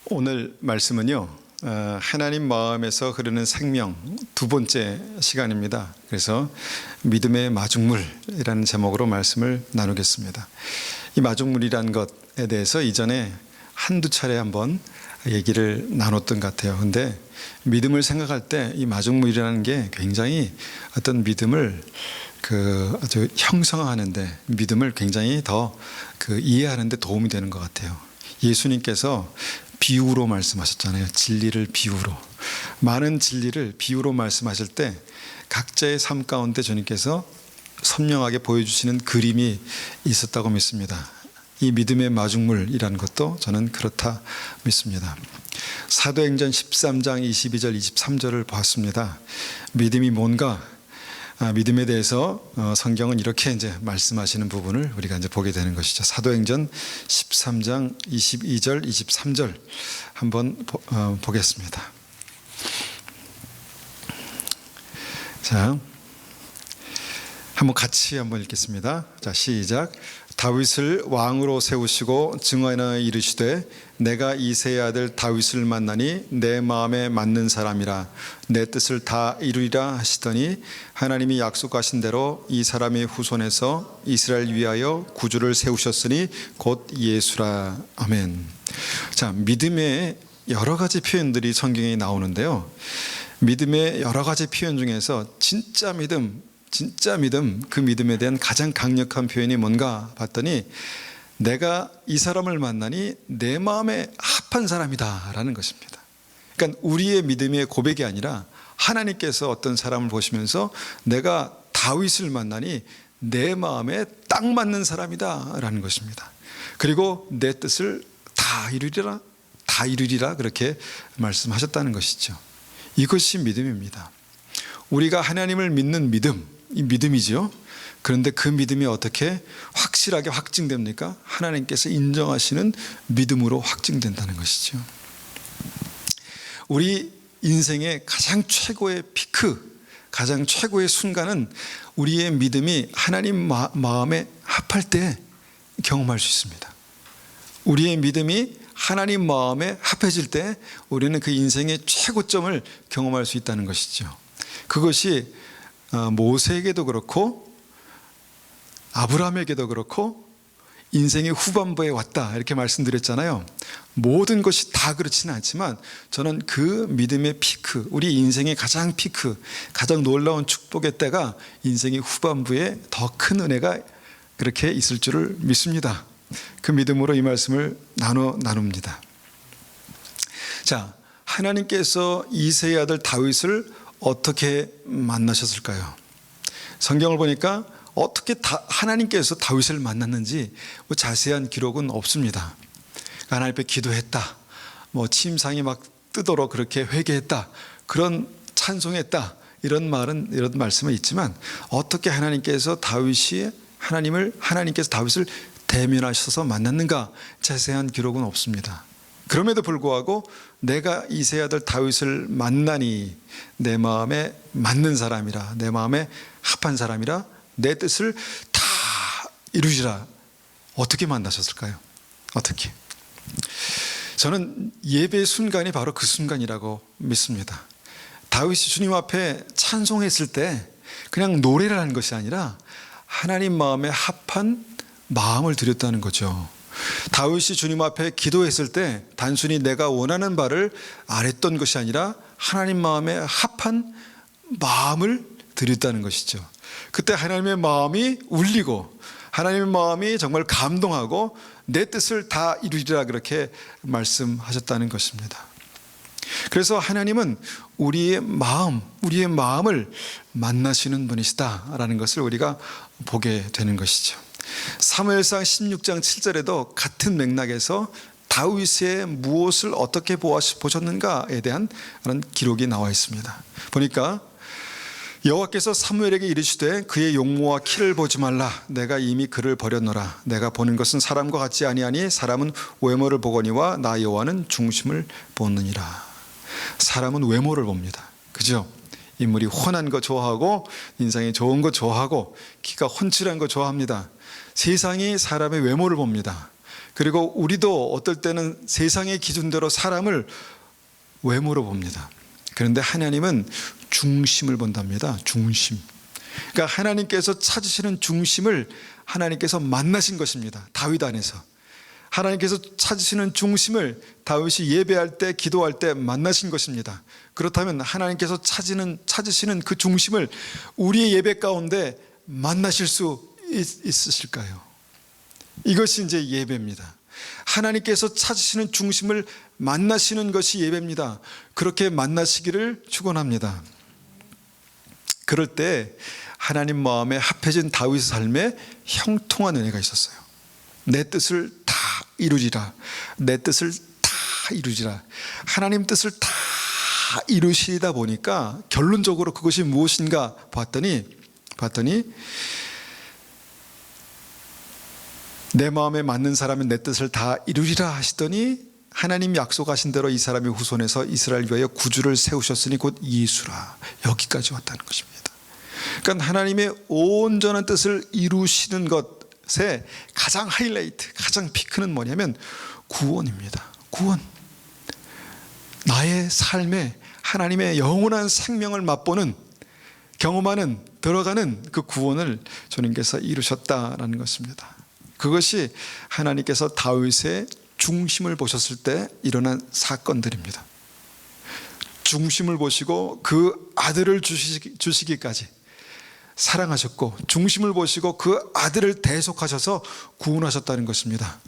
오늘 말씀은요, 하나님 마음에서 흐르는 생명 두 번째 시간입니다. 그래서 믿음의 마중물이라는 제목으로 말씀을 나누겠습니다. 이 마중물이라는 것에 대해서 이전에 한두 차례 한번 얘기를 나눴던 것 같아요. 근데 믿음을 생각할 때 이 마중물이라는 게 굉장히 어떤 믿음을 아주 형성하는데, 믿음을 굉장히 더 이해하는 데 도움이 되는 것 같아요. 예수님께서 비유로 말씀하셨잖아요. 진리를 비유로. 많은 진리를 비유로 말씀하실 때 각자의 삶 가운데 주님께서 선명하게 보여주시는 그림이 있었다고 믿습니다. 이 믿음의 마중물이라는 것도 저는 그렇다 믿습니다. 사도행전 13장 22절 23절을 보았습니다. 믿음이 뭔가? 믿음에 대해서 성경은 이렇게 이제 말씀하시는 부분을 우리가 이제 보게 되는 것이죠. 사도행전 13장 22절 23절 한번 보겠습니다. 자, 한번 같이 한번 읽겠습니다. 자, 시작. 다윗을 왕으로 세우시고 증언하여 이르시되 내가 이새의 아들 다윗을 만나니 내 마음에 맞는 사람이라 내 뜻을 다 이루리라 하시더니 하나님이 약속하신 대로 이 사람의 후손에서 이스라엘 위하여 구주를 세우셨으니 곧 예수라. 아멘. 자, 믿음의 여러 가지 표현들이 성경에 나오는데요, 믿음의 여러 가지 표현 중에서 진짜 믿음, 그 믿음에 대한 가장 강력한 표현이 뭔가 봤더니 내가 이 사람을 만나니 내 마음에 합한 사람이다 라는 것입니다. 그러니까 우리의 믿음의 고백이 아니라 하나님께서 어떤 사람을 보시면서 내가 다윗을 만나니 내 마음에 딱 맞는 사람이다 라는 것입니다. 그리고 내 뜻을 다 이루리라 그렇게 말씀하셨다는 것이죠. 이것이 믿음입니다. 우리가 하나님을 믿는 믿음, 이 믿음이죠. 그런데 그 믿음이 어떻게 확실하게 확증됩니까? 하나님께서 인정하시는 믿음으로 확증된다는 것이죠. 우리 인생의 가장 최고의 피크, 가장 최고의 순간은 우리의 믿음이 하나님 마음에 합할 때 경험할 수 있습니다. 우리의 믿음이 하나님 마음에 합해질 때 우리는 그 인생의 최고점을 경험할 수 있다는 것이죠. 그것이 모세에게도 그렇고 아브라함에게도 그렇고 인생의 후반부에 왔다 이렇게 말씀드렸잖아요. 모든 것이 다 그렇지는 않지만 저는 그 믿음의 피크, 우리 인생의 가장 피크, 가장 놀라운 축복의 때가 인생의 후반부에 더 큰 은혜가 그렇게 있을 줄을 믿습니다. 그 믿음으로 이 말씀을 나눕니다. 자, 하나님께서 이새의 아들 다윗을 어떻게 만나셨을까요? 성경을 보니까 어떻게 하나님께서 다윗을 만났는지 자세한 기록은 없습니다. 하나님 앞에 기도했다, 침상이 막 뜨도록 그렇게 회개했다, 그런 찬송했다, 이런 말씀은 있지만 어떻게 하나님께서 다윗을 대면하셔서 만났는가 자세한 기록은 없습니다. 그럼에도 불구하고 내가 이새의 아들 다윗을 만나니 내 마음에 맞는 사람이라, 내 마음에 합한 사람이라 내 뜻을 다 이루시라. 어떻게 만나셨을까요? 어떻게? 저는 예배의 순간이 바로 그 순간이라고 믿습니다. 다윗이 주님 앞에 찬송했을 때 그냥 노래를 하는 것이 아니라 하나님 마음에 합한 마음을 드렸다는 거죠. 다윗이 주님 앞에 기도했을 때 단순히 내가 원하는 바를 아랬던 것이 아니라 하나님 마음에 합한 마음을 드렸다는 것이죠. 그때 하나님의 마음이 울리고 하나님의 마음이 정말 감동하고 내 뜻을 다 이루리라 그렇게 말씀하셨다는 것입니다. 그래서 하나님은 우리의 마음을 만나시는 분이시다라는 것을 우리가 보게 되는 것이죠. 사무엘상 16장 7절에도 같은 맥락에서 다윗의 무엇을 어떻게 보셨는가에 대한 그런 기록이 나와 있습니다. 보니까 여호와께서 사무엘에게 이르시되 그의 용모와 키를 보지 말라. 내가 이미 그를 버렸노라. 내가 보는 것은 사람과 같지 아니하니 사람은 외모를 보거니와 나 여호와는 중심을 보느니라. 사람은 외모를 봅니다. 그죠? 인물이 훤한 거 좋아하고 인상이 좋은 거 좋아하고 키가 훤칠한 거 좋아합니다. 세상이 사람의 외모를 봅니다. 그리고 우리도 어떨 때는 세상의 기준대로 사람을 외모로 봅니다. 그런데 하나님은 중심을 본답니다. 중심. 그러니까 하나님께서 찾으시는 중심을 하나님께서 만나신 것입니다. 다윗 안에서. 하나님께서 찾으시는 중심을 다윗이 예배할 때, 기도할 때 만나신 것입니다. 그렇다면 하나님께서 찾으시는 그 중심을 우리의 예배 가운데 만나실 수 있으실까요? 이것이 이제 예배입니다. 하나님께서 찾으시는 중심을 만나시는 것이 예배입니다. 그렇게 만나시기를 축원합니다. 그럴 때 하나님 마음에 합해진 다윗의 삶에 형통한 은혜가 있었어요. 내 뜻을 다 이루리라. 내 뜻을 다 이루리라. 하나님 뜻을 다 이루시다 보니까 결론적으로 그것이 무엇인가 봤더니 내 마음에 맞는 사람은 내 뜻을 다 이루리라 하시더니 하나님 약속하신 대로 이 사람의 후손에서 이스라엘 위하여 구주를 세우셨으니 곧 예수라. 여기까지 왔다는 것입니다. 그러니까 하나님의 온전한 뜻을 이루시는 것의 가장 하이라이트, 가장 피크는 뭐냐면 구원입니다. 구원. 나의 삶에 하나님의 영원한 생명을 맛보는, 경험하는, 들어가는 그 구원을 주님께서 이루셨다라는 것입니다. 그것이 하나님께서 다윗의 중심을 보셨을 때 일어난 사건들입니다. 중심을 보시고 그 아들을 주시기까지 사랑하셨고, 중심을 보시고 그 아들을 대속하셔서 구원하셨다는 것입니다.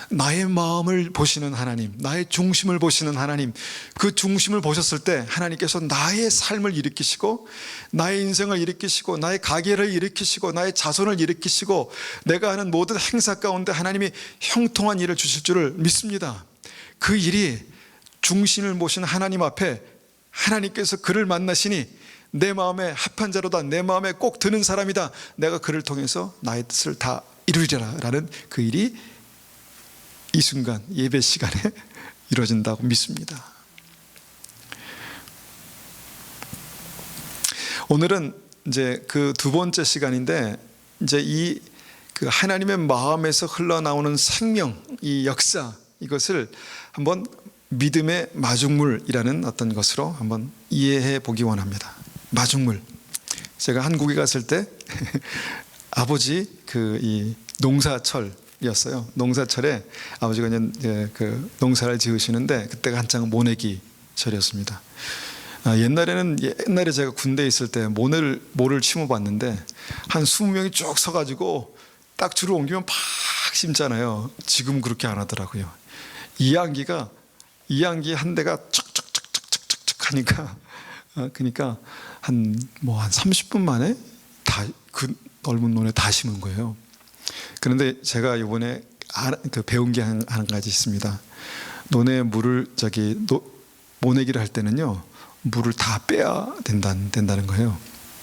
나의 마음을 보시는 하나님, 나의 중심을 보시는 하나님, 그 중심을 보셨을 때 하나님께서 나의 삶을 일으키시고, 나의 인생을 일으키시고, 나의 가게를 일으키시고, 나의 자손을 일으키시고, 내가 하는 모든 행사 가운데 하나님이 형통한 일을 주실 줄을 믿습니다. 그 일이 중심을 보신 하나님 앞에 하나님께서 그를 만나시니 내 마음에 합한 자로다, 내 마음에 꼭 드는 사람이다, 내가 그를 통해서 나의 뜻을 다 이루리라 라는 그 일이 이 순간 예배 시간에 이루어진다고 믿습니다. 오늘은 이제 그 두 번째 시간인데, 이제 이 그 하나님의 마음에서 흘러나오는 생명, 이 역사, 이것을 한번 믿음의 마중물이라는 어떤 것으로 한번 이해해 보기 원합니다. 마중물. 제가 한국에 갔을 때 아버지 이 농사철이었어요. 농사철에 아버지가 이제 그 농사를 지으시는데 그때가 한창 모내기 철이었습니다. 옛날에 제가 군대에 있을 때 모를 심어봤는데 한 20명이 쭉 서가지고 딱 줄을 옮기면 팍 심잖아요. 지금 그렇게 안 하더라고요. 이항기 한 대가 척척척척척척 하니까 그러니까 한 30분 만에 다 그 넓은 논에 다 심은 거예요. 그런데 제가 이번에 배운 게 한 가지 있습니다. 논에 물을 모내기를 할 때는요, 물을 다 빼야 된다는 거예요.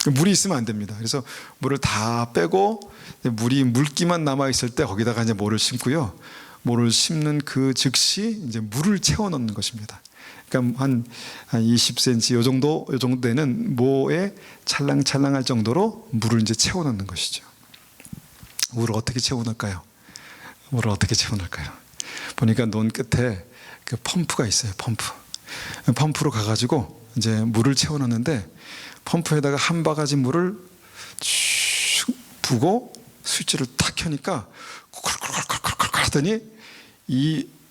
물이 있으면 안 됩니다. 그래서 물을 다 빼고 물기만 남아 있을 때 거기다가 이제 모를 심고요. 모를 심는 그 즉시 이제 물을 채워 넣는 것입니다. 그러니까 한 20cm 요 정도 되는 모에 찰랑찰랑할 정도로 물을 이제 채워 넣는 것이죠. 물을 어떻게 채워 넣을까요? 보니까 논 끝에 그 펌프가 있어요. 펌프로 가가지고 이제 물을 채워 넣는데, 펌프에다가 한 바가지 물을 쭉 부고 스위치를 탁 켜니까 콜콜콜콜콜 하더니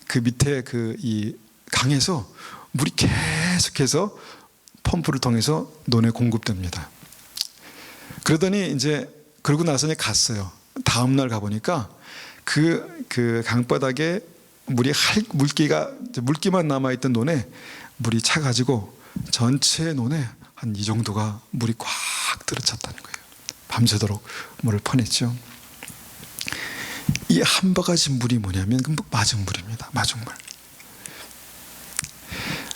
그 밑에 이 강에서 물이 계속해서 펌프를 통해서 논에 공급됩니다. 그러더니 그러고 나서 갔어요. 다음 날 가보니까 그 강바닥에 물기만 남아있던 논에 물이 차가지고 전체 논에 한 이 정도가 물이 꽉 들어찼다는 거예요. 밤새도록 물을 퍼냈죠. 이 한 바가지 물이 뭐냐면 마중물입니다. 마중물.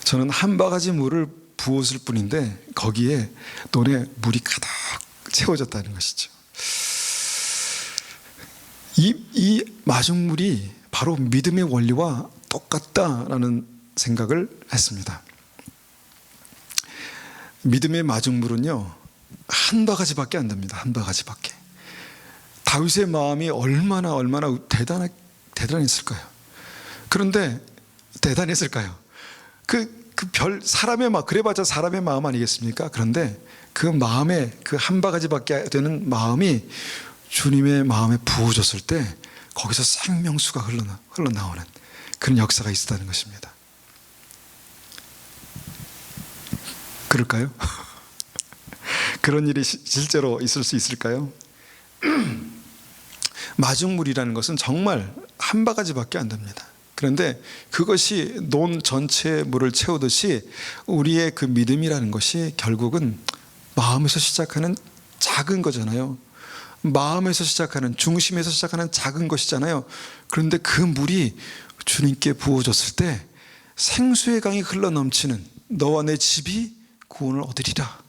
저는 한 바가지 물을 부었을 뿐인데 거기에 논에 물이 가득 채워졌다는 것이죠. 이 마중물이 바로 믿음의 원리와 똑같다라는 생각을 했습니다. 믿음의 마중물은요, 한 바가지밖에 안 됩니다. 한 바가지밖에. 다윗의 마음이 얼마나 대단했을까요? 그런데 대단했을까요? 사람의 마음, 그래봤자 사람의 마음 아니겠습니까? 그런데 그 마음에 그 한 바가지밖에 되는 마음이 주님의 마음에 부어졌을 때 거기서 생명수가 흘러나오는 그런 역사가 있었다는 것입니다. 그럴까요? 그런 일이 실제로 있을 수 있을까요? 마중물이라는 것은 정말 한 바가지밖에 안 됩니다. 그런데 그것이 논 전체의 물을 채우듯이 우리의 그 믿음이라는 것이 결국은 마음에서 시작하는 작은 거잖아요. 마음에서 시작하는, 중심에서 시작하는 작은 것이잖아요. 그런데 그 물이 주님께 부어졌을 때 생수의 강이 흘러넘치는 너와 내 집이 구원을 얻으리라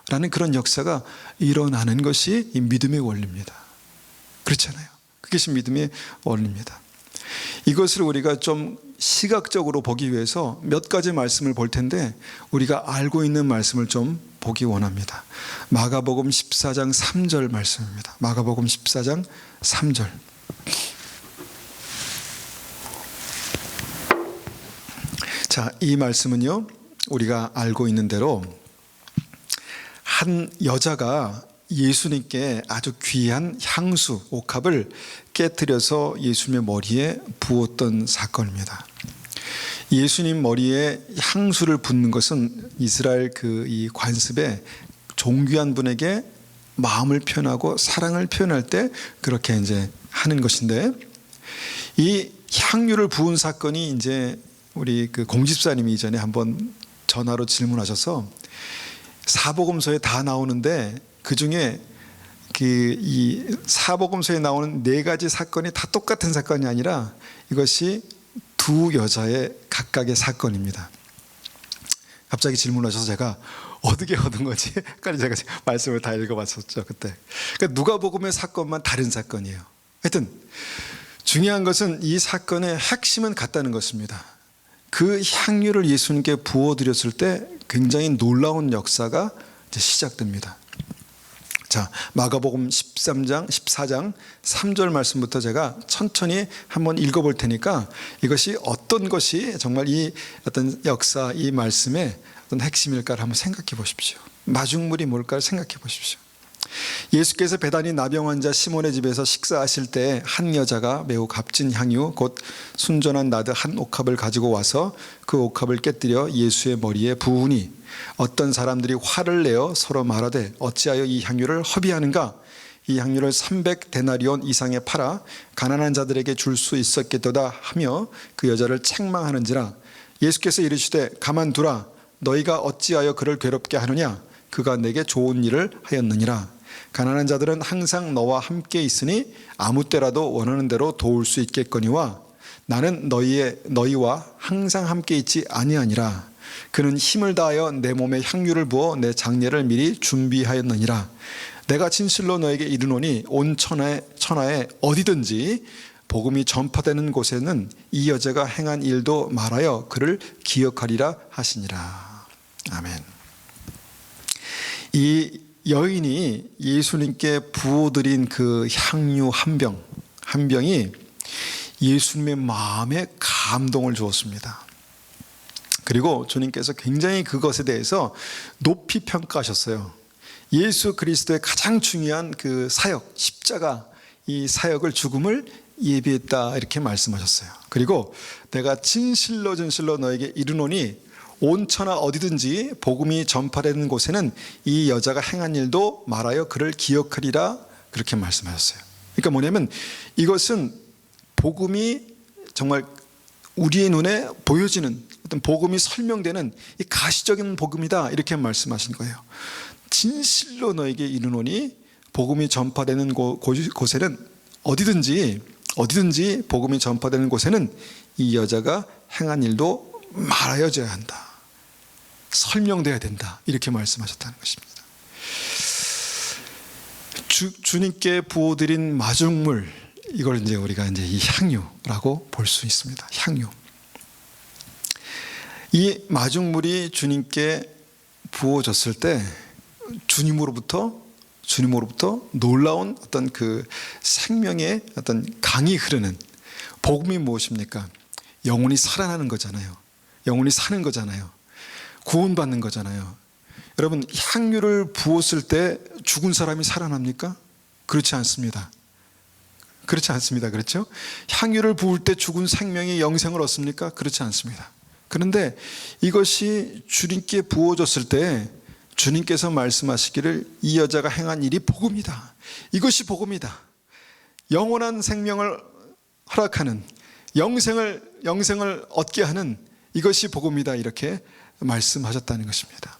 라는 그런 역사가 일어나는 것이 이 믿음의 원리입니다. 그렇잖아요. 그것이 믿음의 원리입니다. 이것을 우리가 좀 시각적으로 보기 위해서 몇 가지 말씀을 볼 텐데 우리가 알고 있는 말씀을 좀 보기 원합니다. 마가복음 14장 3절 말씀입니다. 마가복음 14장 3절. 자, 이 말씀은요, 우리가 알고 있는 대로 한 여자가 예수님께 아주 귀한 향수, 옥합을 깨뜨려서 예수님의 머리에 부었던 사건입니다. 예수님 머리에 향수를 붓는 것은 이스라엘 이 관습에 존귀한 분에게 마음을 표현하고 사랑을 표현할 때 그렇게 이제 하는 것인데, 이 향유를 부은 사건이 이제 우리 그 공집사님이 이전에 한번 전화로 질문하셔서 사복음서에 다 나오는데 그 중에 이 사복음서에 나오는 4가지 사건이 다 똑같은 사건이 아니라 이것이 두 여자의 각각의 사건입니다. 갑자기 질문하셔서 제가 어떻게 얻은 거지? 까지 제가 말씀을 다 읽어봤었죠 그때. 그러니까 누가복음의 사건만 다른 사건이에요. 하여튼 중요한 것은 이 사건의 핵심은 같다는 것입니다. 그 향유를 예수님께 부어드렸을 때 굉장히 놀라운 역사가 이제 시작됩니다. 자, 마가복음 14장 3절 말씀부터 제가 천천히 한번 읽어볼 테니까 이것이 어떤 것이 정말 이 어떤 역사, 이 말씀의 어떤 핵심일까를 한번 생각해 보십시오. 마중물이 뭘까를 생각해 보십시오. 예수께서 베다니 나병 환자 시몬의 집에서 식사하실 때 한 여자가 매우 값진 향유 곧 순전한 나드 한 옥합을 가지고 와서 그 옥합을 깨뜨려 예수의 머리에 부으니 어떤 사람들이 화를 내어 서로 말하되 어찌하여 이 향유를 허비하는가? 이 향유를 300데나리온 이상에 팔아 가난한 자들에게 줄 수 있었겠도다 하며 그 여자를 책망하는지라. 예수께서 이르시되 가만두라. 너희가 어찌하여 그를 괴롭게 하느냐? 그가 내게 좋은 일을 하였느니라. 가난한 자들은 항상 너와 함께 있으니 아무 때라도 원하는 대로 도울 수 있겠거니와 나는 너희와 항상 함께 있지 아니하니라. 그는 힘을 다하여 내 몸에 향유를 부어 내 장례를 미리 준비하였느니라. 내가 진실로 너에게 이르노니 온 천하에 어디든지 복음이 전파되는 곳에는 이 여자가 행한 일도 말하여 그를 기억하리라 하시니라. 아멘. 이 여인이 예수님께 부어드린 그 향유 한 병이 예수님의 마음에 감동을 주었습니다. 그리고 주님께서 굉장히 그것에 대해서 높이 평가하셨어요. 예수 그리스도의 가장 중요한 그 사역, 십자가, 이 사역을, 죽음을 예비했다 이렇게 말씀하셨어요. 그리고 내가 진실로 너에게 이르노니 온 천하 어디든지 복음이 전파되는 곳에는 이 여자가 행한 일도 말하여 그를 기억하리라 그렇게 말씀하셨어요. 그러니까 뭐냐면 이것은 복음이 정말 우리의 눈에 보여지는 어떤 복음이 설명되는 이 가시적인 복음이다 이렇게 말씀하신 거예요. 진실로 너에게 이르노니 복음이 전파되는 곳에는 어디든지 복음이 전파되는 곳에는 이 여자가 행한 일도 말하여져야 한다. 설명돼야 된다. 이렇게 말씀하셨다는 것입니다. 주님께 부어드린 마중물, 이걸 이제 우리가 이제 이 향유라고 볼 수 있습니다. 향유. 이 마중물이 주님께 부어졌을 때 주님으로부터 놀라운 어떤 그 생명의 어떤 강이 흐르는 복음이 무엇입니까? 영혼이 살아나는 거잖아요. 영혼이 사는 거잖아요. 구원받는 거잖아요. 여러분, 향유를 부었을 때 죽은 사람이 살아납니까? 그렇지 않습니다. 그렇지 않습니다. 그렇죠? 향유를 부을 때 죽은 생명이 영생을 얻습니까? 그렇지 않습니다. 그런데 이것이 주님께 부어졌을 때 주님께서 말씀하시기를 이 여자가 행한 일이 복음이다. 이것이 복음이다. 영원한 생명을 허락하는, 영생을 얻게 하는 이것이 복음이다. 이렇게 말씀하셨다는 것입니다.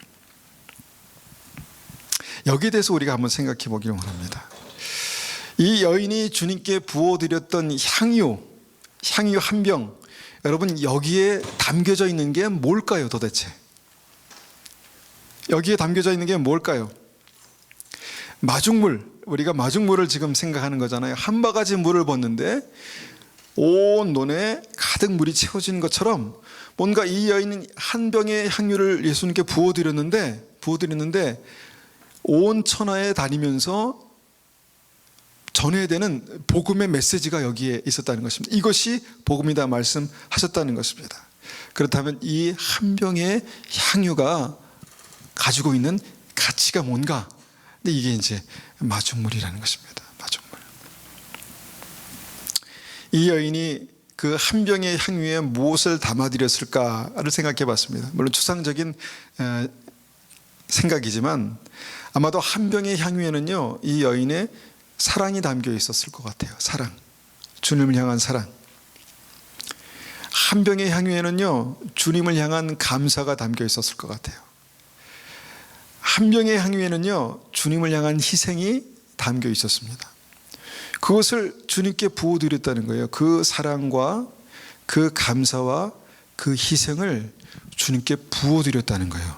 여기에 대해서 우리가 한번 생각해 보기를 원합니다. 이 여인이 주님께 부어드렸던 향유 한 병, 여러분, 여기에 담겨져 있는 게 뭘까요, 도대체? 여기에 담겨져 있는 게 뭘까요? 마중물, 우리가 마중물을 지금 생각하는 거잖아요. 한 바가지 물을 붓는데 온 논에 가득 물이 채워지는 것처럼 뭔가 이 여인은 한 병의 향유를 예수님께 부어드렸는데 온 천하에 다니면서 전해야 되는 복음의 메시지가 여기에 있었다는 것입니다. 이것이 복음이다 말씀하셨다는 것입니다. 그렇다면 이 한 병의 향유가 가지고 있는 가치가 뭔가? 근데 이게 이제 마중물이라는 것입니다. 마중물. 이 여인이 그 한 병의 향유에 무엇을 담아드렸을까를 생각해 봤습니다. 물론 추상적인 생각이지만 아마도 한 병의 향유에는요, 이 여인의 사랑이 담겨 있었을 것 같아요. 사랑, 주님을 향한 사랑. 한 병의 향유에는요, 주님을 향한 감사가 담겨 있었을 것 같아요. 한 병의 향유에는요, 주님을 향한 희생이 담겨 있었습니다. 그것을 주님께 부어드렸다는 거예요. 그 사랑과 그 감사와 그 희생을 주님께 부어드렸다는 거예요.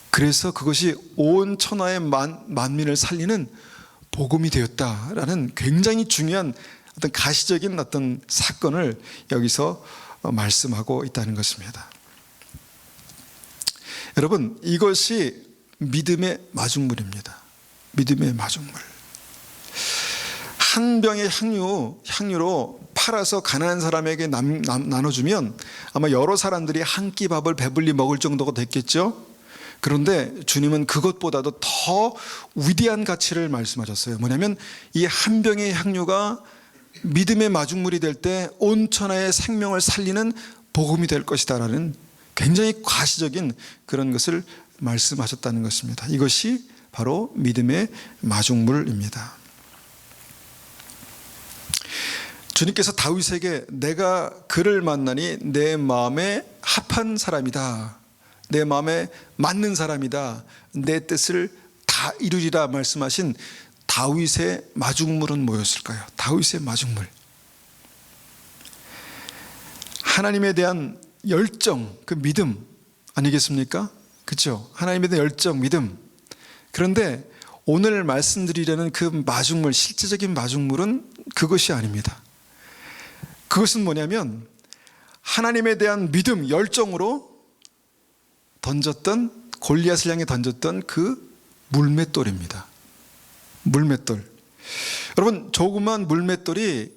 그래서 그것이 온 천하의 만민을 살리는 복음이 되었다라는 굉장히 중요한 어떤 가시적인 어떤 사건을 여기서 말씀하고 있다는 것입니다. 여러분, 이것이 믿음의 마중물입니다. 믿음의 마중물. 한 병의 향유로 팔아서 가난한 사람에게 나눠주면 아마 여러 사람들이 한 끼 밥을 배불리 먹을 정도가 됐겠죠. 그런데 주님은 그것보다도 더 위대한 가치를 말씀하셨어요. 뭐냐면 이 한 병의 향유가 믿음의 마중물이 될 때 온 천하의 생명을 살리는 복음이 될 것이다라는 굉장히 과시적인 그런 것을 말씀하셨다는 것입니다. 이것이 바로 믿음의 마중물입니다. 주님께서 다윗에게 내가 그를 만나니 내 마음에 합한 사람이다, 내 마음에 맞는 사람이다, 내 뜻을 다 이루리라 말씀하신 다윗의 마중물은 뭐였을까요? 다윗의 마중물, 하나님에 대한 열정, 그 믿음 아니겠습니까? 그렇죠? 하나님에 대한 열정, 믿음. 그런데 오늘 말씀드리려는 그 마중물, 실제적인 마중물은 그것이 아닙니다. 그것은 뭐냐면 하나님에 대한 믿음, 열정으로 던졌던, 골리앗을 향해 던졌던 그 물맷돌입니다. 물맷돌. 여러분, 조그만 물맷돌이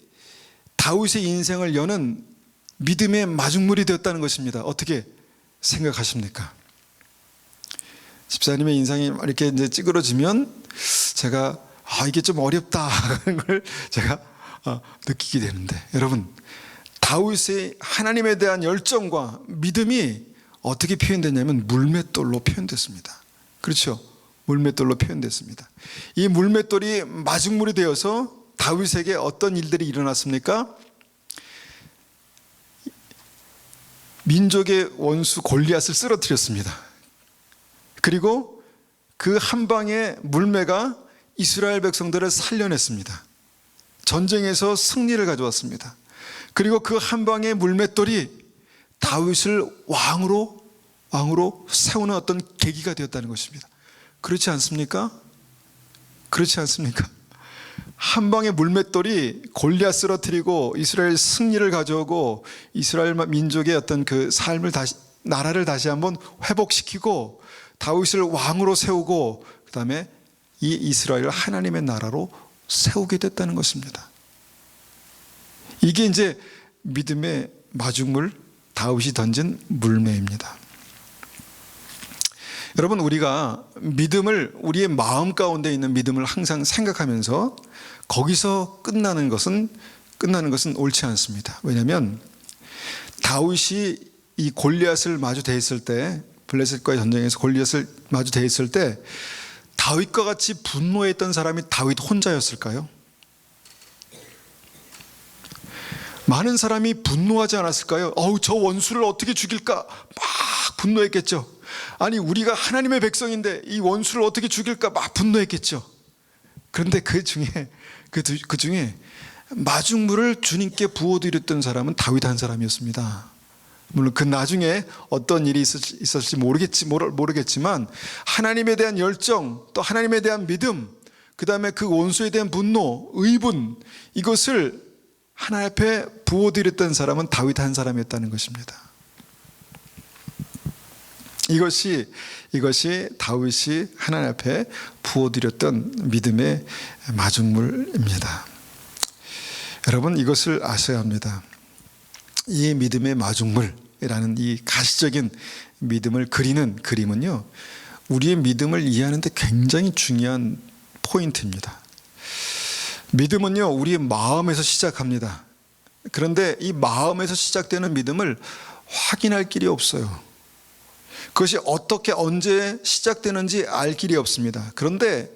다윗의 인생을 여는 믿음의 마중물이 되었다는 것입니다. 어떻게 생각하십니까? 집사님의 인상이 이렇게 이제 찌그러지면 제가 이게 좀 어렵다 하는 걸 제가 느끼게 되는데, 여러분, 다윗의 하나님에 대한 열정과 믿음이 어떻게 표현됐냐면 물맷돌로 표현됐습니다. 그렇죠? 물맷돌로 표현됐습니다. 이 물맷돌이 마중물이 되어서 다윗에게 어떤 일들이 일어났습니까? 민족의 원수 골리앗을 쓰러뜨렸습니다. 그리고 그 한 방의 물매가 이스라엘 백성들을 살려냈습니다. 전쟁에서 승리를 가져왔습니다. 그리고 그 한 방의 물맷돌이 다윗을 왕으로 세우는 어떤 계기가 되었다는 것입니다. 그렇지 않습니까? 그렇지 않습니까? 한 방의 물맷돌이 골리앗 쓰러뜨리고 이스라엘 승리를 가져오고 이스라엘 민족의 어떤 그 삶을 나라를 다시 한번 회복시키고 다윗을 왕으로 세우고 그 다음에 이 이스라엘을 하나님의 나라로 세우게 됐다는 것입니다. 이게 이제 믿음의 마중물, 다윗이 던진 물매입니다. 여러분, 우리가 믿음을, 우리의 마음 가운데 있는 믿음을 항상 생각하면서 거기서 끝나는 것은 옳지 않습니다. 왜냐하면 다윗이 이 골리앗을 마주 대했을 때, 블레셋과의 전쟁에서 골리앗을 마주 대했을 때 다윗과 같이 분노했던 사람이 다윗 혼자였을까요? 많은 사람이 분노하지 않았을까요? 저 원수를 어떻게 죽일까? 막 분노했겠죠. 아니, 우리가 하나님의 백성인데 이 원수를 어떻게 죽일까? 막 분노했겠죠. 그런데 그 중에 마중물을 주님께 부어드렸던 사람은 다윗 한 사람이었습니다. 물론 그 나중에 어떤 일이 있었을지 모르겠지만 하나님에 대한 열정, 또 하나님에 대한 믿음, 그 다음에 그 원수에 대한 분노, 의분, 이것을 하나님 앞에 부어드렸던 사람은 다윗 한 사람이었다는 것입니다. 이것이 다윗이 하나님 앞에 부어드렸던 믿음의 마중물입니다. 여러분, 이것을 아셔야 합니다. 이 믿음의 마중물이라는 이 가시적인 믿음을 그리는 그림은요, 우리의 믿음을 이해하는 데 굉장히 중요한 포인트입니다. 믿음은요, 우리의 마음에서 시작합니다. 그런데 이 마음에서 시작되는 믿음을 확인할 길이 없어요. 그것이 어떻게 언제 시작되는지 알 길이 없습니다. 그런데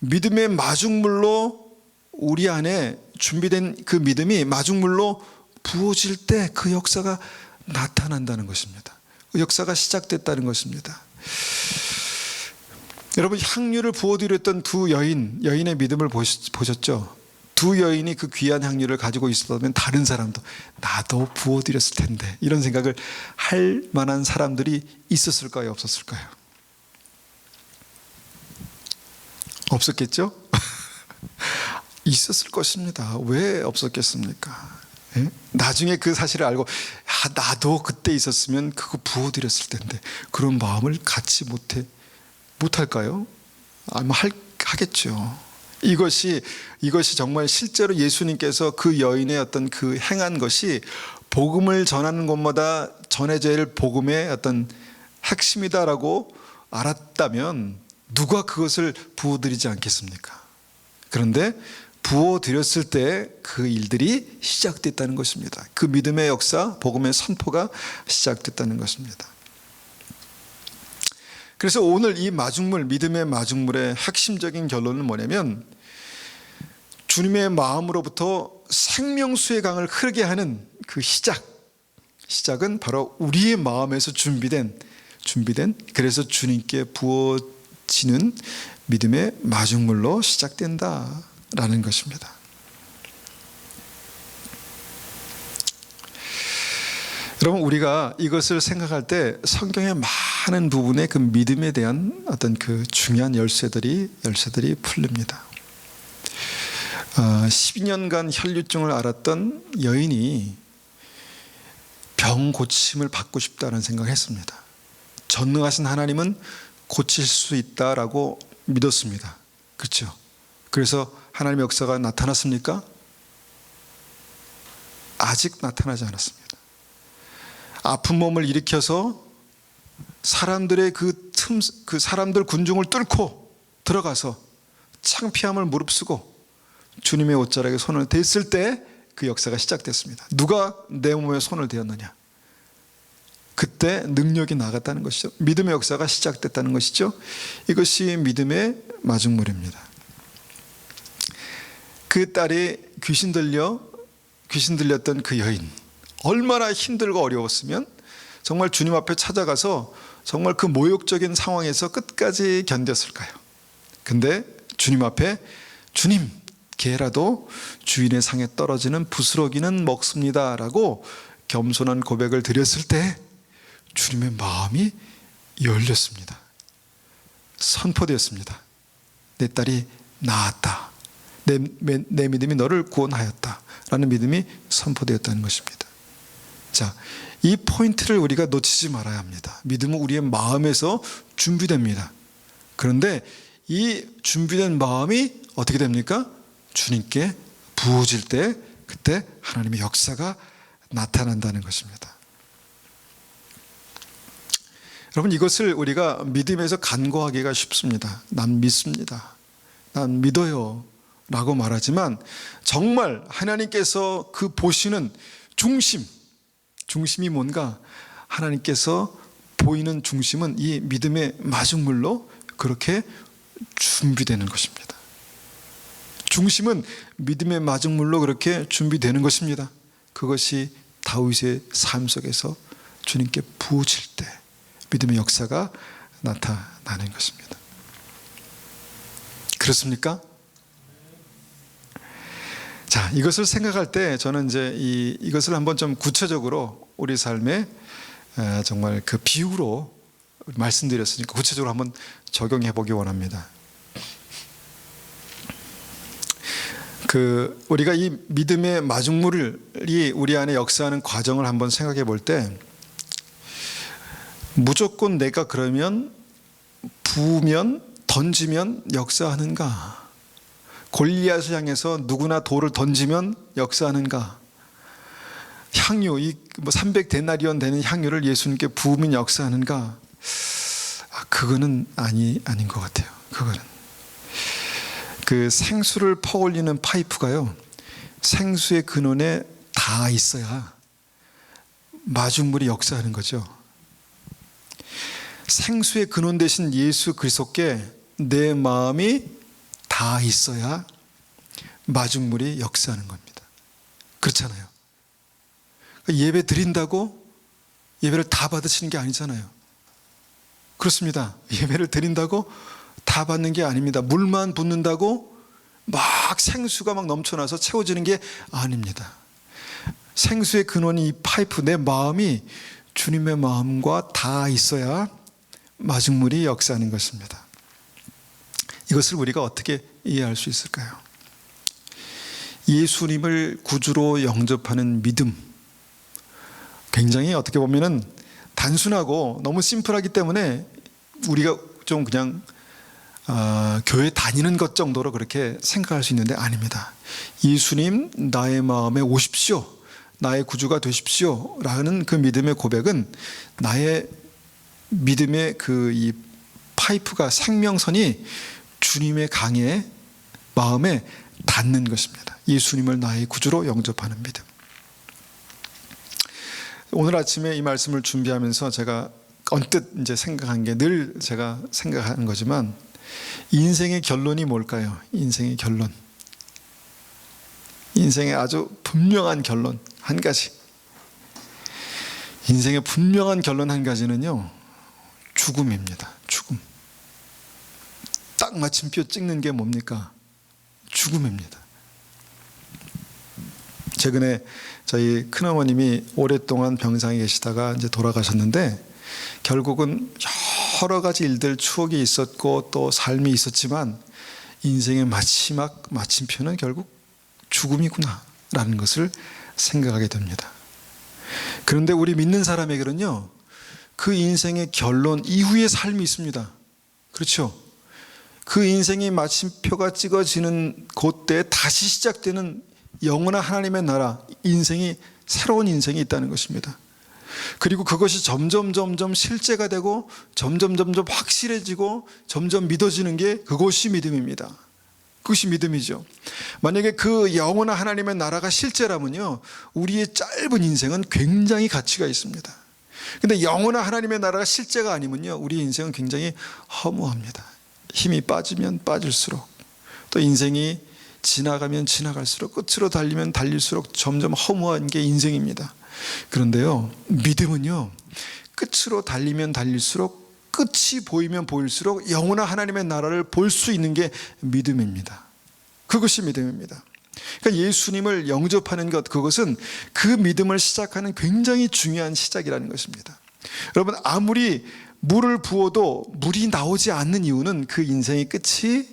믿음의 마중물로 우리 안에 준비된 그 믿음이 마중물로 부어질 때 그 역사가 나타난다는 것입니다. 그 역사가 시작됐다는 것입니다. 여러분, 향유를 부어드렸던 두 여인의 믿음을 보셨죠? 두 여인이 그 귀한 향유를 가지고 있었다면 다른 사람도 나도 부어드렸을 텐데, 이런 생각을 할 만한 사람들이 있었을까요? 없었을까요? 없었겠죠? 있었을 것입니다. 왜 없었겠습니까? 예? 나중에 그 사실을 알고 나도 그때 있었으면 그거 부어드렸을 텐데, 그런 마음을 갖지 못할까요? 아마 하겠죠. 이것이 정말 실제로 예수님께서 그 여인의 어떤 그 행한 것이 복음을 전하는 곳마다 전해져야 할 복음의 어떤 핵심이다라고 알았다면 누가 그것을 부어드리지 않겠습니까? 그런데 부어드렸을 때 그 일들이 시작됐다는 것입니다. 그 믿음의 역사, 복음의 선포가 시작됐다는 것입니다. 그래서 오늘 이 마중물, 믿음의 마중물의 핵심적인 결론은 뭐냐면, 주님의 마음으로부터 생명수의 강을 흐르게 하는 그 시작은 바로 우리의 마음에서 준비된 그래서 주님께 부어지는 믿음의 마중물로 시작된다라는 것입니다. 여러분, 우리가 이것을 생각할 때 성경의 많은 부분의 그 믿음에 대한 어떤 그 중요한 열쇠들이 풀립니다. 12년간 혈류증을 앓았던 여인이 병 고침을 받고 싶다는 생각을 했습니다. 전능하신 하나님은 고칠 수 있다라고 믿었습니다. 그렇죠? 그래서 하나님의 역사가 나타났습니까? 아직 나타나지 않았습니다. 아픈 몸을 일으켜서 사람들의 사람들 군중을 뚫고 들어가서 창피함을 무릅쓰고 주님의 옷자락에 손을 댔을 때 그 역사가 시작됐습니다. 누가 내 몸에 손을 대었느냐? 그때 능력이 나갔다는 것이죠. 믿음의 역사가 시작됐다는 것이죠. 이것이 믿음의 마중물입니다. 그 딸이 귀신 들렸던 그 여인, 얼마나 힘들고 어려웠으면 정말 주님 앞에 찾아가서 정말 그 모욕적인 상황에서 끝까지 견뎠을까요? 근데 주님 앞에, 주님, 개라도 주인의 상에 떨어지는 부스러기는 먹습니다 라고 겸손한 고백을 드렸을 때 주님의 마음이 열렸습니다. 선포되었습니다. 내 딸이 나았다. 내 믿음이 너를 구원하였다 라는 믿음이 선포되었다는 것입니다. 자, 이 포인트를 우리가 놓치지 말아야 합니다. 믿음은 우리의 마음에서 준비됩니다. 그런데 이 준비된 마음이 어떻게 됩니까? 주님께 부어질 때, 그때 하나님의 역사가 나타난다는 것입니다. 여러분, 이것을 우리가 믿음에서 간구하기가 쉽습니다. 난 믿습니다. 난 믿어요 라고 말하지만, 정말 하나님께서 그 보시는 중심이 뭔가, 하나님께서 보이는 중심은 이 믿음의 마중물로 그렇게 준비되는 것입니다. 중심은 믿음의 마중물로 그렇게 준비되는 것입니다. 그것이 다윗의 삶 속에서 주님께 부어질 때 믿음의 역사가 나타나는 것입니다. 그렇습니까? 자, 이것을 생각할 때 저는 이제 이것을 한번 좀 구체적으로 우리 삶에 정말 그 비유로 말씀드렸으니까 구체적으로 한번 적용해 보기 원합니다. 우리가 이 믿음의 마중물이 우리 안에 역사하는 과정을 한번 생각해 볼 때, 무조건 내가 그러면 부으면 던지면 역사하는가? 골리앗을 향해서 누구나 돌을 던지면 역사하는가? 향유, 300데나리온 되는 향유를 예수님께 부으면 역사하는가? 그거는 아닌 것 같아요. 그거는 그 생수를 퍼올리는 파이프가요, 생수의 근원에 다 있어야 마중물이 역사하는 거죠. 생수의 근원 되신 예수 그리스도께 내 마음이 다 있어야 마중물이 역사하는 겁니다. 그렇잖아요. 예배 드린다고 예배를 다 받으시는 게 아니잖아요. 그렇습니다. 예배를 드린다고 다 받는 게 아닙니다. 물만 붓는다고 막 생수가 막 넘쳐나서 채워지는 게 아닙니다. 생수의 근원이 이 파이프, 내 마음이 주님의 마음과 다 있어야 마중물이 역사하는 것입니다. 이것을 우리가 어떻게 이해할 수 있을까요? 예수님을 구주로 영접하는 믿음, 굉장히 어떻게 보면은 단순하고 너무 심플하기 때문에 우리가 좀 그냥 교회 다니는 것 정도로 그렇게 생각할 수 있는데, 아닙니다. 예수님 나의 마음에 오십시오, 나의 구주가 되십시오 라는 그 믿음의 고백은 나의 믿음의 이 파이프가, 생명선이 주님의 강에 마음에 닿는 것입니다. 예수님을 나의 구주로 영접하는 믿음. 오늘 아침에 이 말씀을 준비하면서 제가 언뜻 이제 생각한 게, 늘 제가 생각하는 거지만, 인생의 결론이 뭘까요? 인생의 결론. 인생의 아주 분명한 결론 한 가지. 인생의 분명한 결론 한 가지는요, 죽음입니다. 죽음. 딱 마침표 찍는 게 뭡니까? 죽음입니다. 최근에 저희 큰어머님이 오랫동안 병상에 계시다가 이제 돌아가셨는데, 결국은 여러 가지 일들, 추억이 있었고 또 삶이 있었지만 인생의 마지막 마침표는 결국 죽음이구나 라는 것을 생각하게 됩니다. 그런데 우리 믿는 사람에게는요, 그 인생의 결론 이후의 삶이 있습니다. 그렇죠? 그 인생의 마침표가 찍어지는 그때 다시 시작되는 영원한 하나님의 나라, 인생이, 새로운 인생이 있다는 것입니다. 그리고 그것이 점점 실제가 되고 점점 확실해지고 점점 믿어지는 게, 그것이 믿음입니다. 그것이 믿음이죠. 만약에 그 영원한 하나님의 나라가 실제라면요, 우리의 짧은 인생은 굉장히 가치가 있습니다. 근데 영원한 하나님의 나라가 실제가 아니면요, 우리 인생은 굉장히 허무합니다. 힘이 빠지면 빠질수록, 또 인생이 지나가면 지나갈수록, 끝으로 달리면 달릴수록 점점 허무한 게 인생입니다. 그런데요, 믿음은요, 끝으로 달리면 달릴수록, 끝이 보이면 보일수록 영원한 하나님의 나라를 볼 수 있는 게 믿음입니다. 그것이 믿음입니다. 그러니까 예수님을 영접하는 것, 그것은 그 믿음을 시작하는 굉장히 중요한 시작이라는 것입니다. 여러분, 아무리 물을 부어도 물이 나오지 않는 이유는 그 인생의 끝이,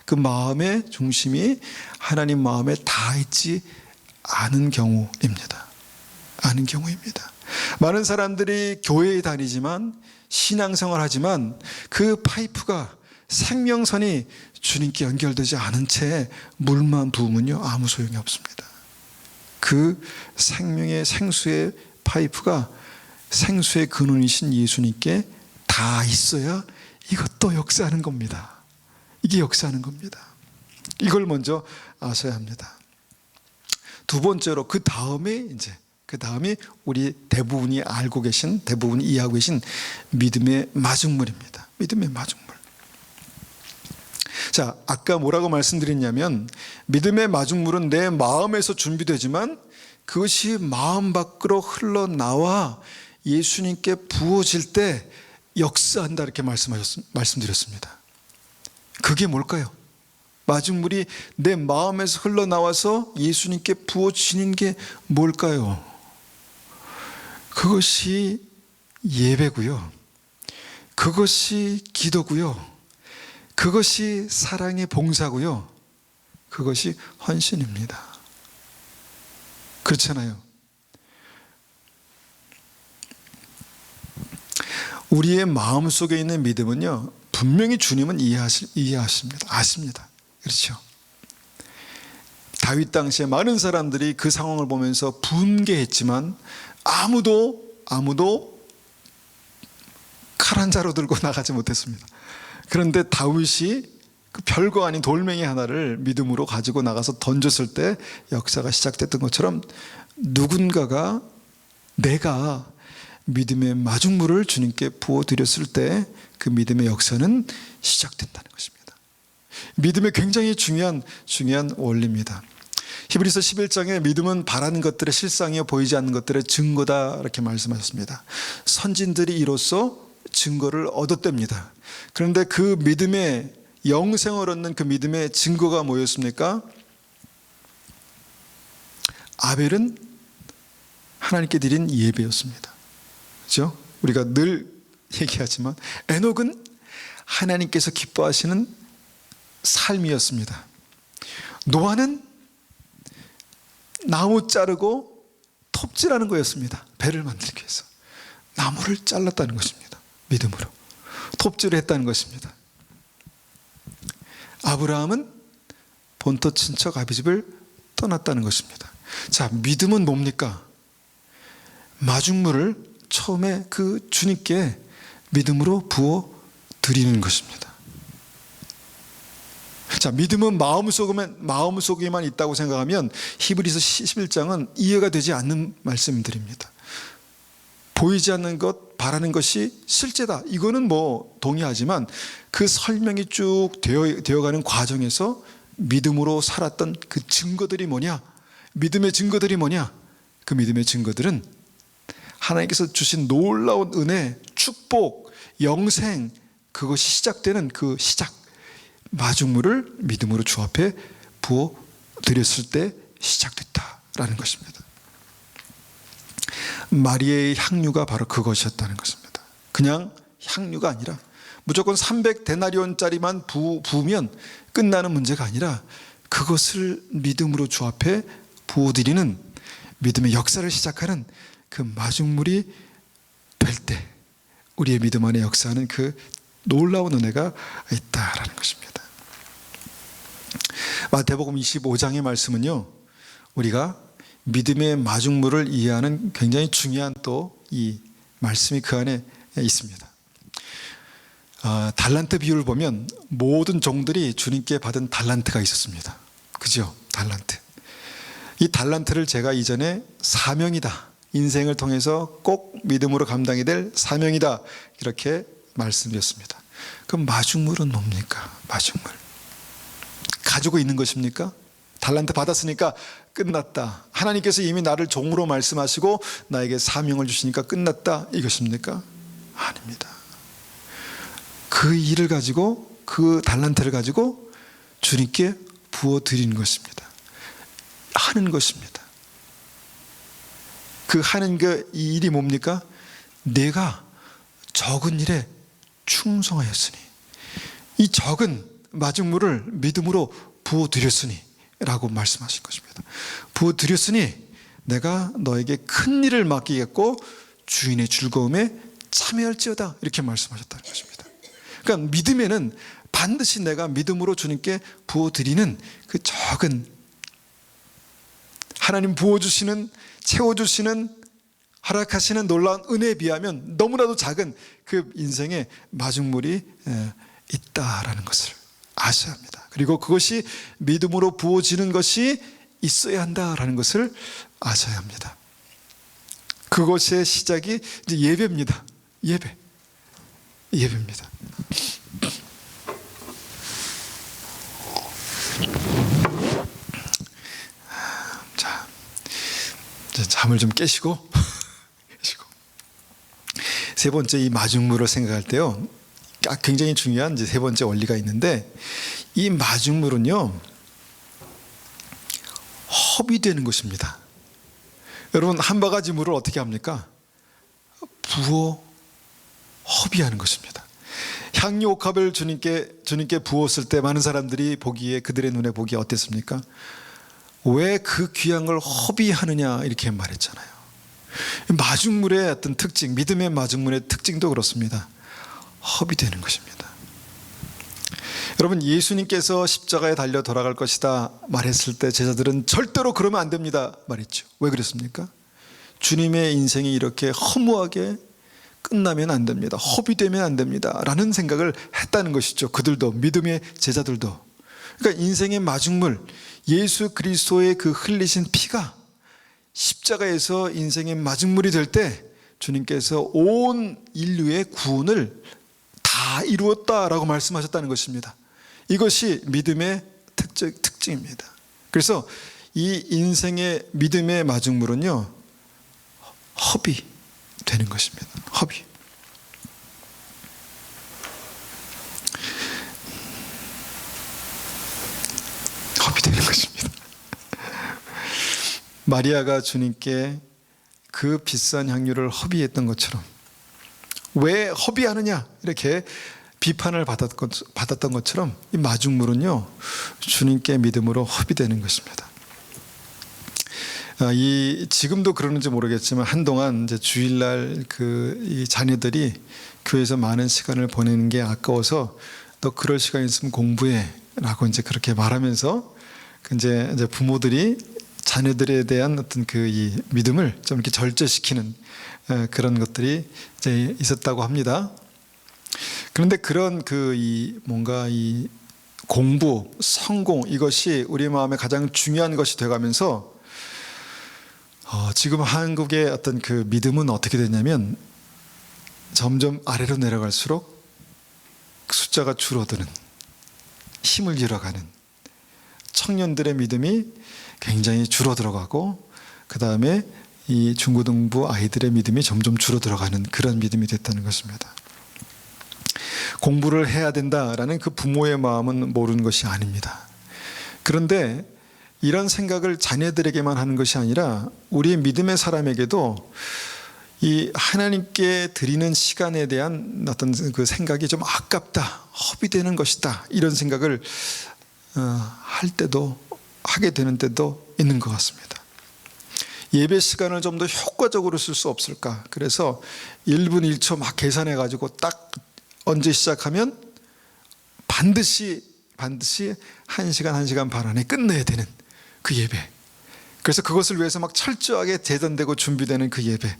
그 마음의 중심이 하나님 마음에 닿아 있지 않은 경우입니다. 않은 경우입니다. 많은 사람들이 교회에 다니지만, 신앙생활 하지만 그 파이프가, 생명선이 주님께 연결되지 않은 채 물만 부으면요, 아무 소용이 없습니다. 그 생명의 생수의 파이프가 생수의 근원이신 예수님께 다 있어야 이것도 역사하는 겁니다. 이게 역사하는 겁니다. 이걸 먼저 아셔야 합니다. 두 번째로 그 다음에 우리 대부분이 알고 계신, 대부분이 이해하고 계신 믿음의 마중물입니다. 믿음의 마중물. 자, 아까 뭐라고 말씀드렸냐면 믿음의 마중물은 내 마음에서 준비되지만 그것이 마음 밖으로 흘러나와 예수님께 부어질 때 역사한다, 이렇게 말씀드렸습니다. 그게 뭘까요? 마중물이 내 마음에서 흘러나와서 예수님께 부어지는 게 뭘까요? 그것이 예배고요, 그것이 기도고요, 그것이 사랑의 봉사고요, 그것이 헌신입니다. 그렇잖아요. 우리의 마음속에 있는 믿음은요, 분명히 주님은 이해하십니다. 아십니다. 그렇죠? 다윗 당시에 많은 사람들이 그 상황을 보면서 분개했지만 아무도 칼 한 자루 들고 나가지 못했습니다. 그런데 다윗이 그 별거 아닌 돌멩이 하나를 믿음으로 가지고 나가서 던졌을 때 역사가 시작됐던 것처럼 누군가가 내가 믿음의 마중물을 주님께 부어드렸을 때 그 믿음의 역사는 시작된다는 것입니다. 믿음의 굉장히 중요한 원리입니다. 히브리서 11장에 믿음은 바라는 것들의 실상이요 보이지 않는 것들의 증거다, 이렇게 말씀하셨습니다. 선진들이 이로써 증거를 얻었답니다. 그런데 그 믿음의 영생을 얻는 그 믿음의 증거가 뭐였습니까? 아벨은 하나님께 드린 예배였습니다. 그렇죠? 우리가 늘 얘기하지만 에녹은 하나님께서 기뻐하시는 삶이었습니다. 노아는 나무 자르고 톱질하는 거였습니다. 배를 만들기 위해서 나무를 잘랐다는 것입니다. 믿음으로 톱질을 했다는 것입니다. 아브라함은 본토 친척 아비집을 떠났다는 것입니다. 자, 믿음은 뭡니까? 마중물을 처음에 그 주님께 믿음으로 부어 드리는 것입니다. 자, 믿음은 마음속에만 있다고 생각하면 히브리서 11장은 이해가 되지 않는 말씀드립니다. 보이지 않는 것, 바라는 것이 실제다, 이거는 뭐 동의하지만 그 설명이 쭉 되어가는 과정에서 믿음으로 살았던 그 증거들이 뭐냐? 믿음의 증거들이 뭐냐? 그 믿음의 증거들은 하나님께서 주신 놀라운 은혜, 축복, 영생, 그것이 시작되는 그 시작, 마중물을 믿음으로 주 앞에 부어 드렸을 때 시작됐다라는 것입니다. 마리아의 향유가 바로 그것이었다는 것입니다. 그냥 향유가 아니라 무조건 300데나리온짜리만 부으면 끝나는 문제가 아니라 그것을 믿음으로 주 앞에 부어드리는 믿음의 역사를 시작하는 그 마중물이 될 때 우리의 믿음 안에 역사하는 그 놀라운 은혜가 있다라는 것입니다. 마태복음 25장의 말씀은요, 우리가 믿음의 마중물을 이해하는 굉장히 중요한 또 이 말씀이 그 안에 있습니다. 달란트 비유를 보면 모든 종들이 주님께 받은 달란트가 있었습니다. 그죠? 달란트. 이 달란트를 제가 이전에 사명이다, 인생을 통해서 꼭 믿음으로 감당이 될 사명이다, 이렇게 말씀드렸습니다. 그럼 마중물은 뭡니까? 마중물. 가지고 있는 것입니까? 달란트 받았으니까 끝났다, 하나님께서 이미 나를 종으로 말씀하시고 나에게 사명을 주시니까 끝났다, 이것입니까? 아닙니다. 그 일을 가지고, 그 달란트를 가지고 주님께 부어드리는 것입니다. 하는 것입니다. 그 하는 그 일이 뭡니까? 내가 적은 일에 충성하였으니, 이 적은 마중물을 믿음으로 부어드렸으니 라고 말씀하신 것입니다. 부어드렸으니 내가 너에게 큰 일을 맡기겠고 주인의 즐거움에 참여할지어다, 이렇게 말씀하셨다는 것입니다. 그러니까 믿음에는 반드시 내가 믿음으로 주님께 부어드리는 그 적은 하나님 부어주시는, 채워주시는, 허락하시는 놀라운 은혜에 비하면 너무나도 작은 그 인생의 마중물이 있다라는 것을 아셔야 합니다. 그리고 그것이 믿음으로 부어지는 것이 있어야 한다라는 것을 아셔야 합니다. 그것의 시작이 이제 예배입니다. 예배입니다. 자, 이제 잠을 좀 깨시고 세 번째, 이 마중물을 생각할 때요, 굉장히 중요한 이제 세 번째 원리가 있는데, 이 마중물은요 허비되는 것입니다. 여러분, 한 바가지 물을 어떻게 합니까? 부어 허비하는 것입니다. 향유 옥합을 주님께 부었을 때 많은 사람들이 보기에, 그들의 눈에 보기에 어땠습니까? 왜 그 귀한 걸 허비하느냐 이렇게 말했잖아요. 마중물의 어떤 특징, 믿음의 마중물의 특징도 그렇습니다. 허비되는 것입니다. 여러분, 예수님께서 십자가에 달려 돌아갈 것이다 말했을 때 제자들은 절대로 그러면 안 됩니다 말했죠. 왜 그랬습니까? 주님의 인생이 이렇게 허무하게 끝나면 안 됩니다, 허비되면 안 됩니다 라는 생각을 했다는 것이죠. 그들도, 믿음의 제자들도. 그러니까 인생의 마중물, 예수 그리스도의 그 흘리신 피가 십자가에서 인생의 마중물이 될 때 주님께서 온 인류의 구원을 다 이루었다라고 말씀하셨다는 것입니다. 이것이 믿음의 특징입니다. 그래서 이 인생의 믿음의 마중물은요 허비되는 것입니다. 허비되는 것입니다. 마리아가 주님께 그 비싼 향유를 허비했던 것처럼, 왜 허비하느냐 이렇게 비판을 받았던 것처럼 이 마중물은요 주님께 믿음으로 허비되는 것입니다. 지금도 그러는지 모르겠지만 한동안 이제 주일날 이 자녀들이 교회에서 많은 시간을 보내는 게 아까워서 너 그럴 시간 있으면 공부해라고 이제 그렇게 말하면서 이제 부모들이 자녀들에 대한 어떤 이 믿음을 좀 이렇게 절제시키는 그런 것들이 이제 있었다고 합니다. 그런데 그런 뭔가 이 공부, 성공, 이것이 우리 마음에 가장 중요한 것이 돼가면서 지금 한국의 어떤 그 믿음은 어떻게 됐냐면 점점 아래로 내려갈수록 숫자가 줄어드는, 힘을 잃어가는, 청년들의 믿음이 굉장히 줄어들어가고, 그 다음에 이 중고등부 아이들의 믿음이 점점 줄어들어가는 그런 믿음이 됐다는 것입니다. 공부를 해야 된다라는 그 부모의 마음은 모르는 것이 아닙니다. 그런데 이런 생각을 자녀들에게만 하는 것이 아니라 우리의 믿음의 사람에게도 이 하나님께 드리는 시간에 대한 어떤 그 생각이 좀 아깝다, 허비되는 것이다, 이런 생각을 하게 되는 때도 있는 것 같습니다. 예배 시간을 좀 더 효과적으로 쓸 수 없을까? 그래서 1분 1초 막 계산해 가지고 딱 언제 시작하면 반드시 1시간 반 안에 끝내야 되는 그 예배. 그래서 그것을 위해서 막 철저하게 대전되고 준비되는 그 예배.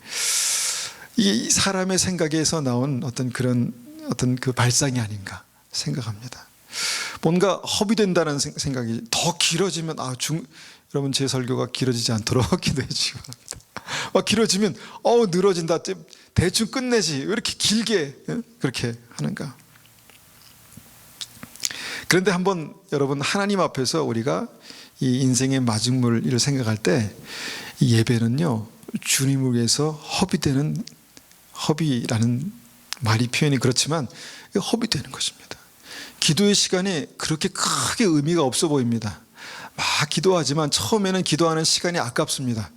이 사람의 생각에서 나온 어떤 그 발상이 아닌가 생각합니다. 뭔가 허비된다는 생각이 더 길어지면 여러분, 제 설교가 길어지지 않도록 기도해 주시기 바랍니다. 막 길어지면 늘어진다, 대충 끝내지, 왜 이렇게 길게 그렇게 하는가. 그런데 한번 여러분, 하나님 앞에서 우리가 이 인생의 마중물을 생각할 때 이 예배는요 주님을 위해서 허비라는 말이 표현이 그렇지만 허비되는 것입니다. 기도의 시간이 그렇게 크게 의미가 없어 보입니다. 막 기도하지만 처음에는 기도하는 시간이 아깝습니다.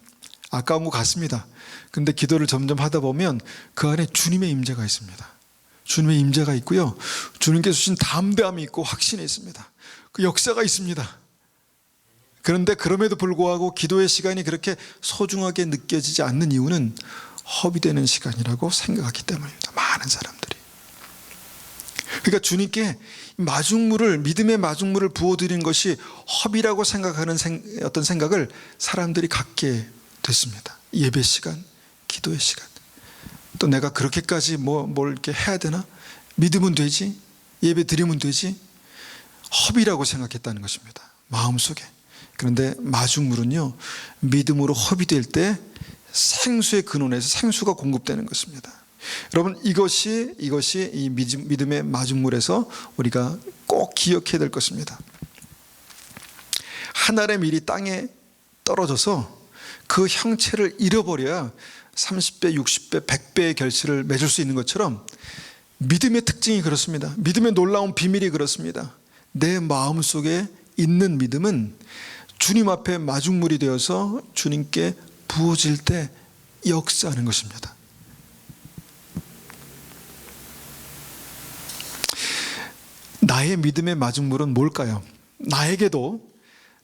아까운 것 같습니다. 근데 기도를 점점 하다 보면 그 안에 주님의 임재가 있습니다. 주님의 임재가 있고요, 주님께서 주신 담대함이 있고 확신이 있습니다. 그 역사가 있습니다. 그런데 그럼에도 불구하고 기도의 시간이 그렇게 소중하게 느껴지지 않는 이유는 허비되는 시간이라고 생각하기 때문입니다. 많은 사람들이. 그러니까 주님께 마중물을, 믿음의 마중물을 부어드리는 것이 허비라고 생각하는 어떤 생각을 사람들이 갖게 됐습니다. 예배 시간, 기도의 시간. 또 내가 그렇게까지 뭘 이렇게 해야 되나? 믿으면 되지? 예배 드리면 되지? 허비라고 생각했다는 것입니다. 마음속에. 그런데 마중물은요, 믿음으로 허비될 때 생수의 근원에서 생수가 공급되는 것입니다. 여러분, 이것이 이 믿음의 마중물에서 우리가 꼭 기억해야 될 것입니다. 한 알의 밀이 땅에 떨어져서 그 형체를 잃어버려야 30배, 60배, 100배의 결실을 맺을 수 있는 것처럼 믿음의 특징이 그렇습니다. 믿음의 놀라운 비밀이 그렇습니다. 내 마음속에 있는 믿음은 주님 앞에 마중물이 되어서 주님께 부어질 때 역사하는 것입니다. 나의 믿음의 마중물은 뭘까요? 나에게도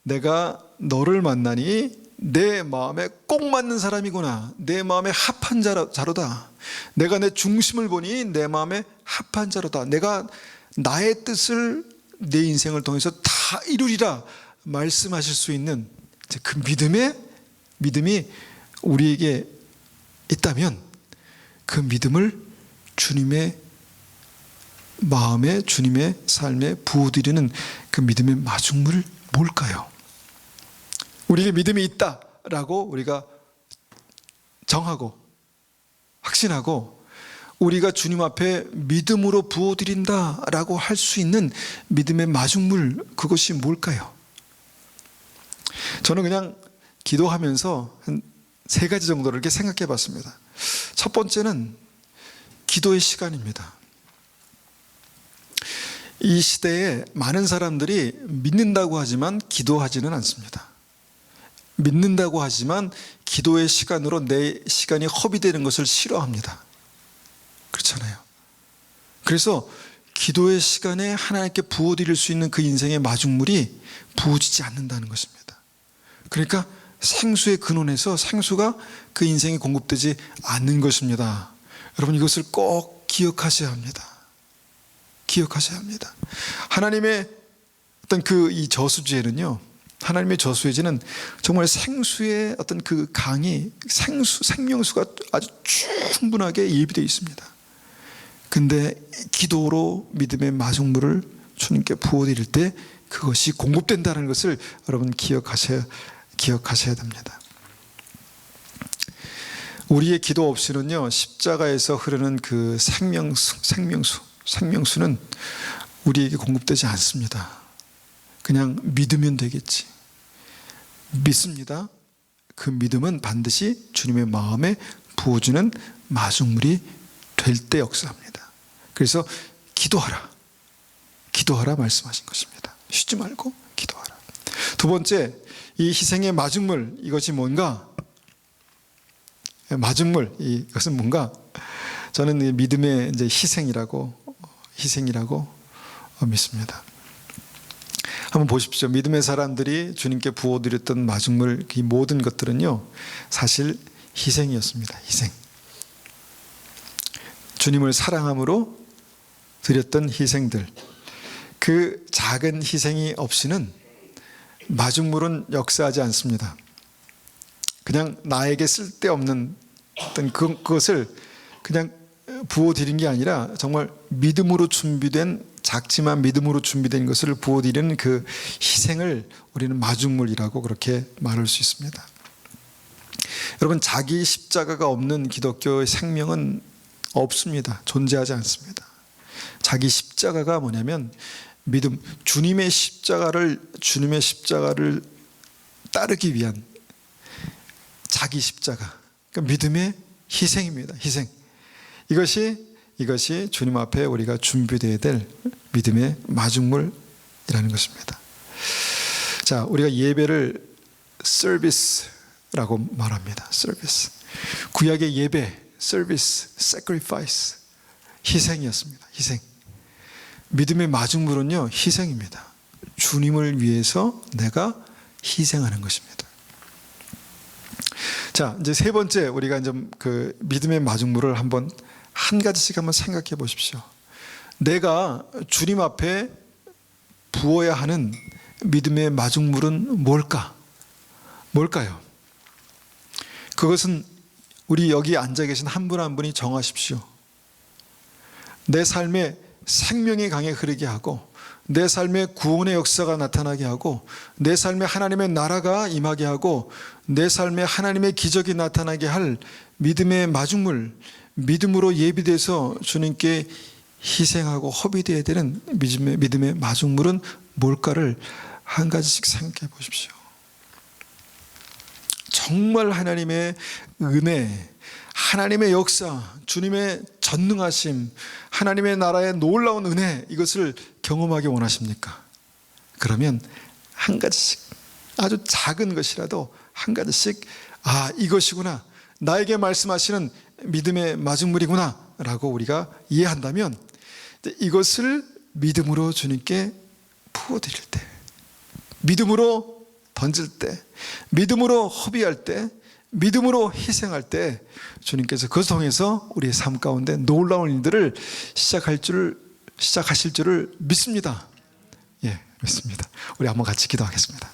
내가 너를 만나니 내 마음에 꼭 맞는 사람이구나, 내 마음에 합한 자로다, 내가 내 중심을 보니 내 마음에 합한 자로다, 내가 나의 뜻을 내 인생을 통해서 다 이루리라 말씀하실 수 있는 그 믿음이 우리에게 있다면, 그 믿음을 주님의 마음에, 주님의 삶에 부어드리는 그 믿음의 마중물은 뭘까요? 우리에게 믿음이 있다라고 우리가 정하고 확신하고 우리가 주님 앞에 믿음으로 부어드린다라고 할 수 있는 믿음의 마중물, 그것이 뭘까요? 저는 그냥 기도하면서 한 3가지 정도를 이렇게 생각해 봤습니다. 첫 번째는 기도의 시간입니다. 이 시대에 많은 사람들이 믿는다고 하지만 기도하지는 않습니다. 믿는다고 하지만 기도의 시간으로 내 시간이 허비되는 것을 싫어합니다. 그렇잖아요. 그래서 기도의 시간에 하나님께 부어드릴 수 있는 그 인생의 마중물이 부어지지 않는다는 것입니다. 그러니까 생수의 근원에서 생수가 그 인생에 공급되지 않는 것입니다. 여러분, 이것을 꼭 기억하셔야 합니다. 기억하셔야 합니다. 하나님의 어떤 이 저수지에는요, 하나님의 저수지는 정말 생수의 어떤 그 강이, 생명수가 아주 충분하게 예비되어 있습니다. 근데 기도로 믿음의 마중물을 주님께 부어드릴 때 그것이 공급된다는 것을 여러분 기억하셔야 됩니다. 우리의 기도 없이는요, 십자가에서 흐르는 그 생명수는 우리에게 공급되지 않습니다. 그냥 믿으면 되겠지. 믿습니다. 그 믿음은 반드시 주님의 마음에 부어주는 마중물이 될 때 역사합니다. 그래서 기도하라 말씀하신 것입니다. 쉬지 말고 기도하라. 두 번째, 이 희생의 마중물, 이것이 뭔가? 마중물, 이것은 뭔가? 저는 믿음의 이제 희생이라고 믿습니다. 한번 보십시오. 믿음의 사람들이 주님께 부어드렸던 마중물, 이 모든 것들은요, 사실 희생이었습니다. 희생. 주님을 사랑함으로 드렸던 희생들, 그 작은 희생이 없이는 마중물은 역사하지 않습니다. 그냥 나에게 쓸데없는 어떤 그것을 그냥 부어드린 게 아니라 정말 믿음으로 준비된, 작지만 믿음으로 준비된 것을 부어드리는 그 희생을 우리는 마중물이라고 그렇게 말할 수 있습니다. 여러분, 자기 십자가가 없는 기독교의 생명은 없습니다. 존재하지 않습니다. 자기 십자가가 뭐냐면 믿음, 주님의 십자가를 따르기 위한 자기 십자가, 그러니까 믿음의 희생입니다. 희생. 이것이 주님 앞에 우리가 준비되어야 될 믿음의 마중물이라는 것입니다. 자, 우리가 예배를 서비스라고 말합니다. 서비스. 구약의 예배, 서비스, sacrifice, 희생이었습니다. 희생. 믿음의 마중물은요, 희생입니다. 주님을 위해서 내가 희생하는 것입니다. 자, 이제 세 번째, 우리가 이제 그 믿음의 마중물을 한 가지씩 한번 생각해 보십시오. 내가 주님 앞에 부어야 하는 믿음의 마중물은 뭘까요? 그것은 우리 여기 앉아 계신 한 분 한 분이 정하십시오. 내 삶에 생명의 강에 흐르게 하고, 내 삶에 구원의 역사가 나타나게 하고, 내 삶에 하나님의 나라가 임하게 하고, 내 삶에 하나님의 기적이 나타나게 할 믿음의 마중물, 믿음으로 예비돼서 주님께 희생하고 허비되어야 되는 믿음의 마중물은 뭘까를 한 가지씩 생각해 보십시오. 정말 하나님의 은혜, 하나님의 역사, 주님의 전능하심, 하나님의 나라의 놀라운 은혜, 이것을 경험하기 원하십니까? 그러면 한 가지씩, 아주 작은 것이라도 한 가지씩, 아, 이것이구나, 나에게 말씀하시는 믿음의 마중물이구나 라고 우리가 이해한다면, 이것을 믿음으로 주님께 부어드릴 때, 믿음으로 던질 때, 믿음으로 허비할 때, 믿음으로 희생할 때 주님께서 그것을 통해서 우리의 삶 가운데 놀라운 일들을 시작하실 줄을 믿습니다. 예, 믿습니다. 우리 한번 같이 기도하겠습니다.